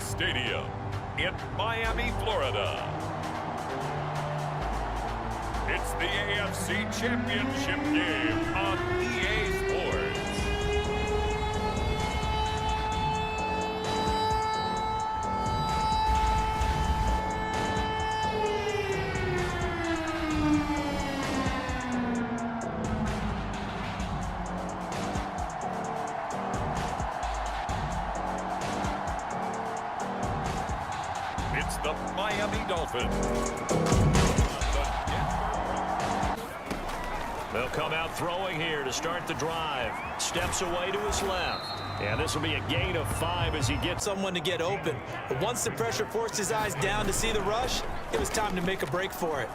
Stadium in Miami, Florida. It's the AFC Championship game on EA Sports. It's the Miami Dolphins. They'll come out throwing here to start the drive. Steps away to his left. And this will be a gain of 5 as he gets someone to get open. But once the pressure forced his eyes down to see the rush, it was time to make a break for it.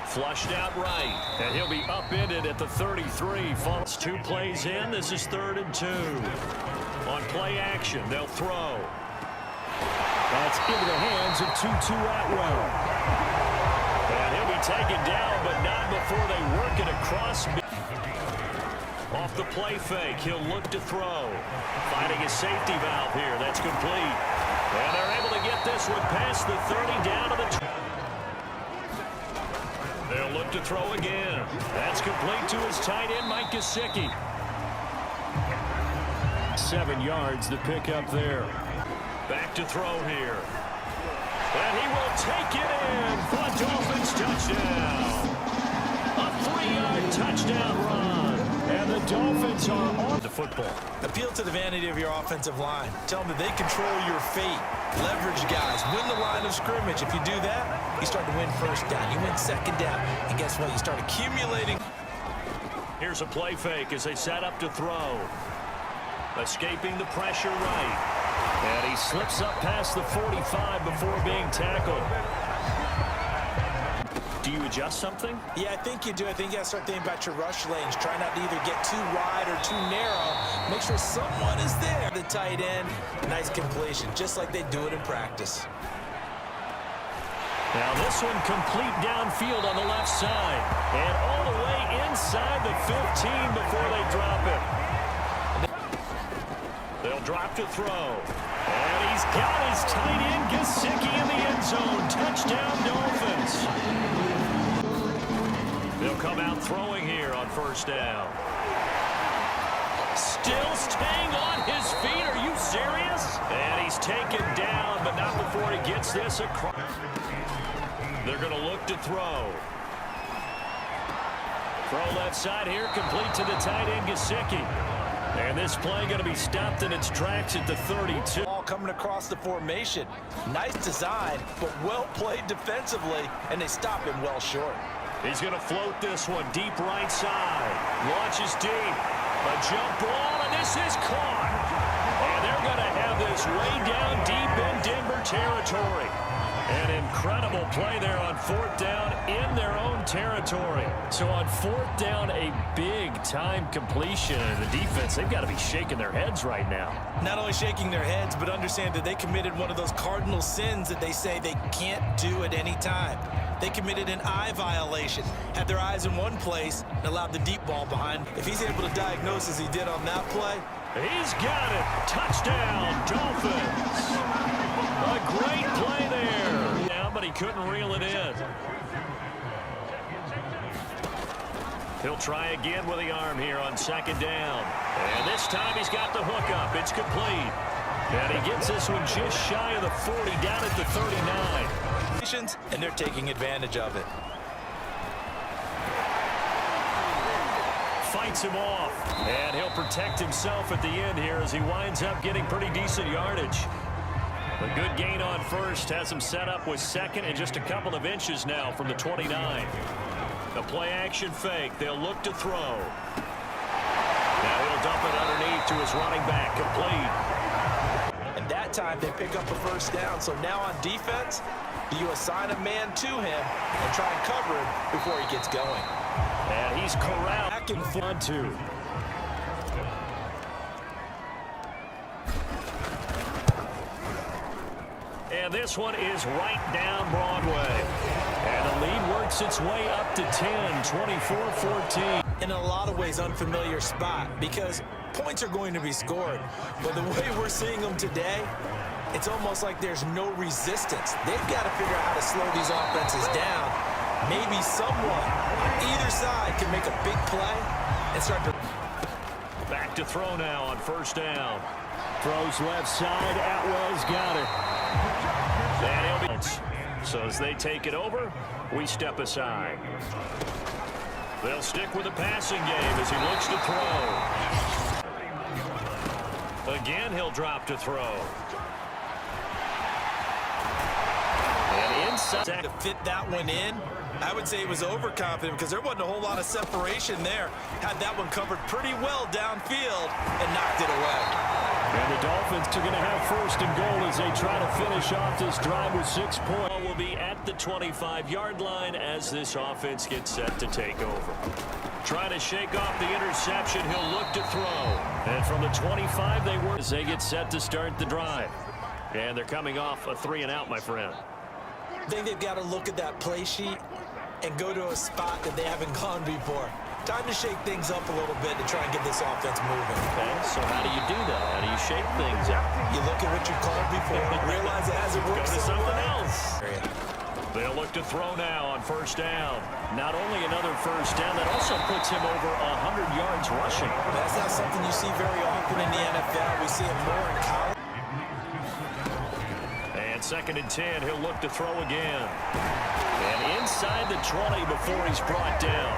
Flushed out right. And he'll be upended at the 33. Falls 2 plays in. This is 3rd and 2. On play action, they'll throw. That's into the hands of Tutu Atwell. And he'll be taken down, but not before they work it across. Off the play fake, he'll look to throw. Finding a safety valve here. That's complete. And they're able to get this one past the 30 down to the 20. They'll look to throw again. That's complete to his tight end, Mike Gesicki. 7 yards the pick up there. Back to throw here. And he will take it in for a Dolphins touchdown. A 3-yard touchdown run. And the Dolphins are on the football. Appeal to the vanity of your offensive line. Tell them that they control your fate. Leverage guys. Win the line of scrimmage. If you do that, you start to win first down. You win second down. And guess what? You start accumulating. Here's a play fake as they set up to throw. Escaping the pressure right. And he slips up past the 45 before being tackled. Do you adjust something? Yeah, I think you do. I think you got to start thinking about your rush lanes. Try not to either get too wide or too narrow. Make sure someone is there. The tight end, nice completion, just like they do it in practice. Now this one complete downfield on the left side. And all the way inside the 15 before they drop it. They'll drop to throw. And he's got his tight end, Gesicki, in the end zone. Touchdown, Dolphins. They'll come out throwing here on 1st down. Still staying on his feet. Are you serious? And he's taken down, but not before he gets this across. They're going to look to throw. Throw left side here, complete to the tight end, Gesicki. And this play going to be stopped in its tracks at the 32. Ball coming across the formation. Nice design, but well played defensively, and they stop him well short. He's going to float this one deep right side. Launches deep. A jump ball, and this is caught. And they're going to have this way down deep in Denver territory. An incredible play there on 4th down in their own territory. So on 4th down, a big-time completion. And the defense, they've got to be shaking their heads right now. Not only shaking their heads, but understand that they committed one of those cardinal sins that they say they can't do at any time. They committed an eye violation, had their eyes in one place, and allowed the deep ball behind. If he's able to diagnose as he did on that play, he's got it. Touchdown, Dolphins. A great play there. Now, but he couldn't reel it in. He'll try again with the arm here on 2nd down. And this time he's got the hook up. It's complete. And he gets this one just shy of the 40, down at the 39. And they're taking advantage of it. Fights him off. And he'll protect himself at the end here as he winds up getting pretty decent yardage. A good gain on 1st has him set up with 2nd and just a couple of inches now from the 29. The play action fake. They'll look to throw. Now he'll dump it underneath to his running back. Complete. And that time they pick up a 1st down. So now on defense, do you assign a man to him and try and cover him before he gets going? And he's corralled. Back in front too. And this one is right down Broadway. And the lead works its way up to 10, 24-14. In a lot of ways, unfamiliar spot because points are going to be scored. But the way we're seeing them today, it's almost like there's no resistance. They've got to figure out how to slow these offenses down. Maybe someone on either side can make a big play and start to... Back to throw now on first down. Throws left side. Atwell's got it. And he'll be... So as they take it over, we step aside. They'll stick with the passing game as he looks to throw. Again, he'll drop to throw. And inside. To fit that one in, I would say he was overconfident because there wasn't a whole lot of separation there. Had that one covered pretty well downfield and knocked it away. And the Dolphins are going to have first and goal as they try to finish off this drive with 6 points. Will be at the 25-yard line as this offense gets set to take over. Trying to shake off the interception, he'll look to throw. And from the 25, they work as they get set to start the drive. And they're coming off a 3-and-out, my friend. I think they've got to look at that play sheet and go to a spot that they haven't gone before. Time to shake things up a little bit to try and get this offense moving. Okay, so how do you do that? How do you shake things up? You look at what you called before, realize it hasn't worked Go to so something well. else. They'll look to throw now on first down. Not only another first down, that also puts him over 100 yards rushing. That's not something you see very often in the NFL. We see it more in college. And 2nd and 10, he'll look to throw again. And inside the 20 before he's brought down.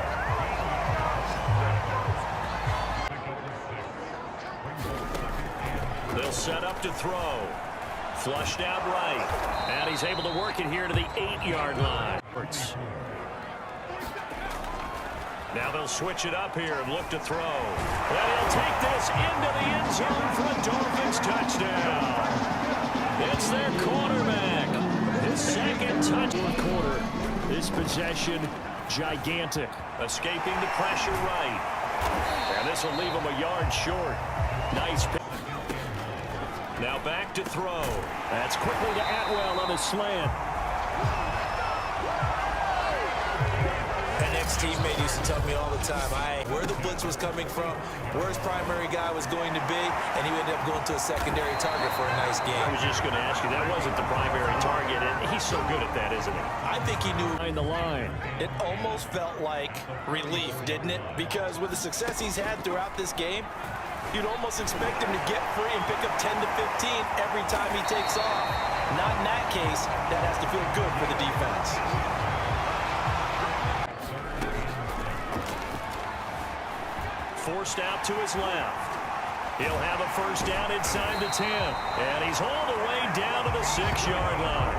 They'll set up to throw. Flushed out right. And he's able to work it here to the 8-yard line. Now they'll switch it up here and look to throw. And he'll take this into the end zone for a Dolphins touchdown. It's their quarterback. His 2nd touchdown quarter. This possession, gigantic. Escaping the pressure right. And this will leave him a yard short. Nice pick. Now back to throw. That's quickly to Atwell on the slant. An ex-teammate used to tell me all the time, where the blitz was coming from, where his primary guy was going to be, and he ended up going to a secondary target for a nice game. I was just going to ask you, that wasn't the primary target, and he's so good at that, isn't he? I think he knew. Behind the line. It almost felt like relief, didn't it? Because with the success he's had throughout this game, you'd almost expect him to get free and pick up 10 to 15 every time he takes off. Not in that case. That has to feel good for the defense. Forced out to his left. He'll have a first down inside the 10. And he's hauled away down to the 6-yard line.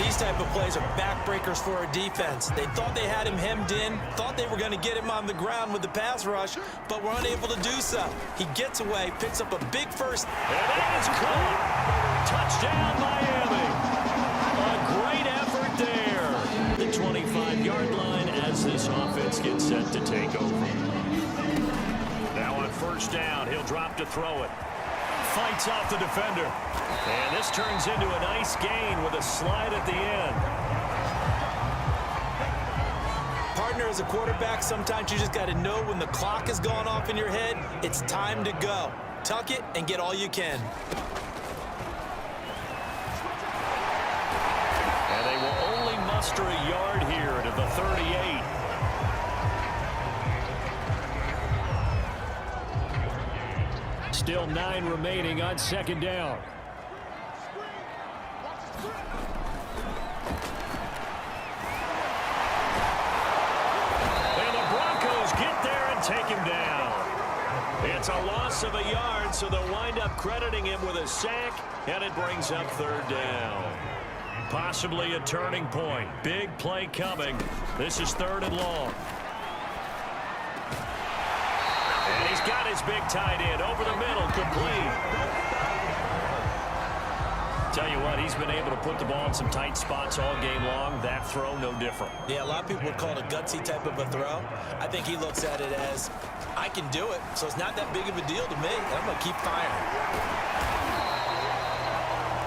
These type of plays are backbreakers for a defense. They thought they had him hemmed in, thought they were going to get him on the ground with the pass rush, but were unable to do so. He gets away, picks up a big first. And that is caught. Touchdown, Miami. A great effort there. The 25-yard line as this offense gets set to take over. Now on first down, he'll drop to throw it. Fights off the defender. And this turns into a nice gain with a slide at the end. Partner, as a quarterback, sometimes you just got to know when the clock has gone off in your head, it's time to go. Tuck it and get all you can. And they will only muster a yard here to the 38. Still 9 remaining on 2nd down. And the Broncos get there and take him down. It's a loss of a yard, so they'll wind up crediting him with a sack, and it brings up 3rd down. Possibly a turning point. Big play coming. This is 3rd and long. And he's got his big tight end over the middle, complete. Tell you what, he's been able to put the ball in some tight spots all game long. That throw, no different. Yeah, a lot of people would call it a gutsy type of a throw. I think he looks at it as, I can do it, so it's not that big of a deal to me. I'm going to keep firing.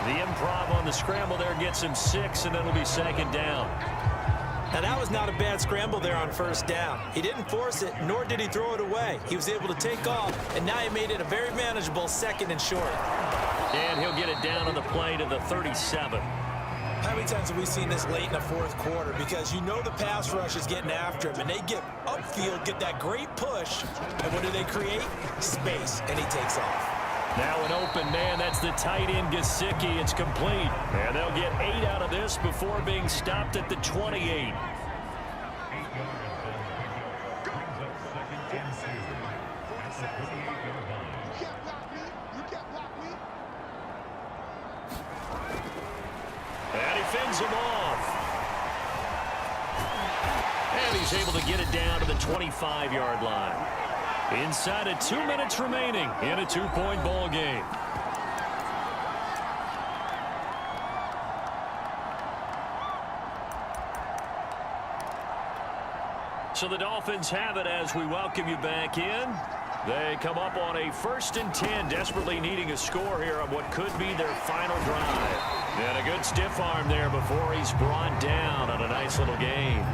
The improv on the scramble there gets him 6, and then it'll be 2nd down. Now, that was not a bad scramble there on first down. He didn't force it, nor did he throw it away. He was able to take off, and now he made it a very manageable 2nd and short. And he'll get it down on the play to the 37. How many times have we seen this late in the fourth quarter? Because you know the pass rush is getting after him, and they get upfield, get that great push, and what do they create? Space, and he takes off. Now an open man, that's the tight end Gesicki. It's complete. And they'll get 8 out of this before being stopped at the 28. And he fends him off. And he's able to get it down to the 25-yard line. Inside of 2 minutes remaining in a 2-point ball game. So the Dolphins have it as we welcome you back in. They come up on a 1st and 10, desperately needing a score here on what could be their final drive. And a good stiff arm there before he's brought down on a nice little gain.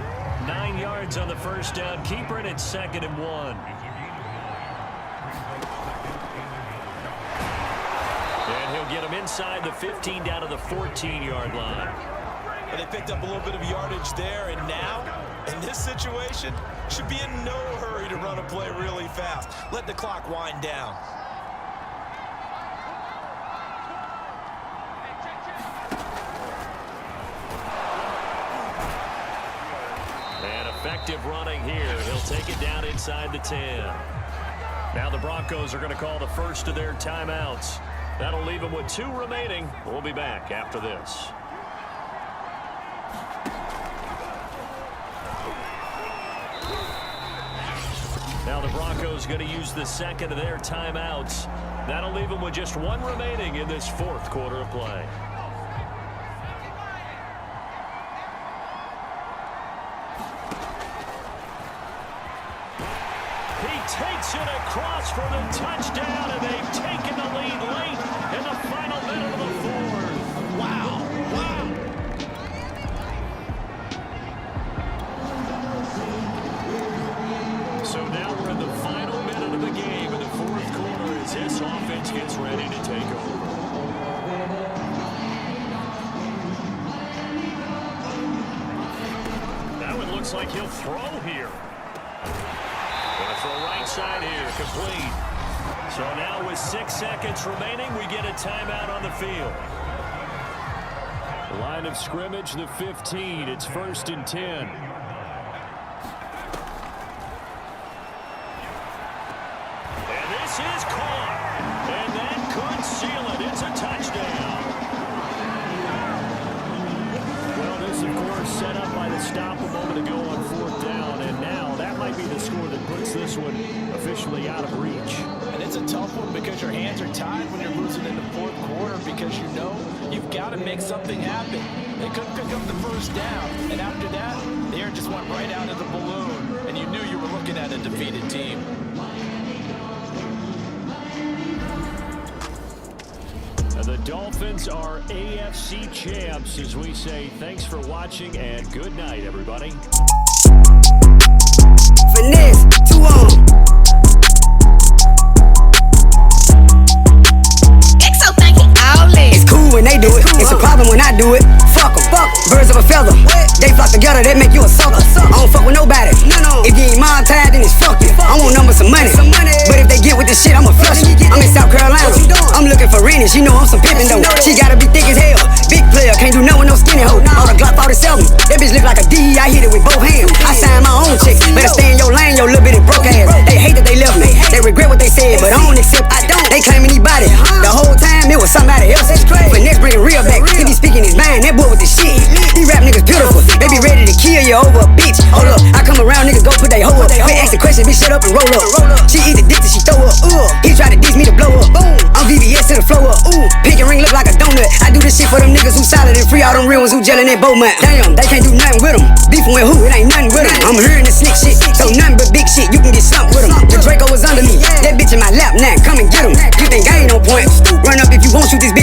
9 yards on the first down. Keeper it at 2nd and 1. And he'll get him inside the 15 down to the 14-yard line. And they picked up a little bit of yardage there, and now, in this situation, should be in no hurry to run a play really fast. Let the clock wind down. And effective running here. He'll take it down inside the 10. Now the Broncos are going to call the first of their timeouts. That'll leave them with 2 remaining. We'll be back after this. Now the Broncos going to use the second of their timeouts. That'll leave them with just 1 remaining in this 4th quarter of play. He takes it across for the touchdown, and they've taken the lead late in the final minute of the 4th. Wow. So now we're in the final minute of the game in the 4th quarter as this offense gets ready to take over. That one looks like he'll throw here. Gonna throw right side here, complete. So now with 6 seconds remaining, we get a timeout on the field. The line of scrimmage, the 15. It's 1st and 10. This is caught, and that could seal it. It's a touchdown. Well, this, of course, set up by the stop a moment ago on 4th down, and now that might be the score that puts this one officially out of reach. And it's a tough one because your hands are tied when you're losing in the 4th quarter because you know you've got to make something happen. They couldn't pick up the 1st down, and after that, the air just went right out of the balloon, and you knew you were looking at a defeated team. The Dolphins are AFC champs as we say thanks for watching and good night, everybody. Finesse, 2 on. XO thinking all in. It's cool when they do it. It's a problem when I do it. Fuck 'em. Birds of a feather. They flock together, that make you a sucker. I don't fuck with nobody. If you ain't mob tied, then it's fuck you. I want numbers, some money. But if they get with this shit, I'ma flush them. I'm in South Carolina. I'm looking for Rennie. She know I'm some pimpin' though. She gotta be thick as hell. Big player, can't do nothing with no skinny hoe. All the Glock 47. That bitch look like a D. I hit it with both hands. I sign my own checks. Better stay in your lane, your little bitty broke ass. They hate that they left me. They regret what they said, but I don't accept. I don't. They claiming he body. The whole time it was somebody else. But next bring it real back. He be speaking his mind. That boy with the shit. These rap niggas beautiful. They be ready to kill you over a bitch. Hold up, I come around, niggas go put they hoe up. They ask the question, bitch, shut up and roll up. She eat the dick till she throw up. He try to diss me to blow up. I'm VVS to the flow up. Pink and ring look like a donut. I do this shit for them niggas who solid and free. All them real ones who gelling that bow mount. Damn, they can't do nothing with them. Beefing with who? It ain't nothing with them. I'm hearing the slick shit, so nothing but big shit. You can get slumped with them. The Draco was under me. That bitch in my lap now. Come and get him. You think I ain't on point? Run up if you want, shoot this bitch.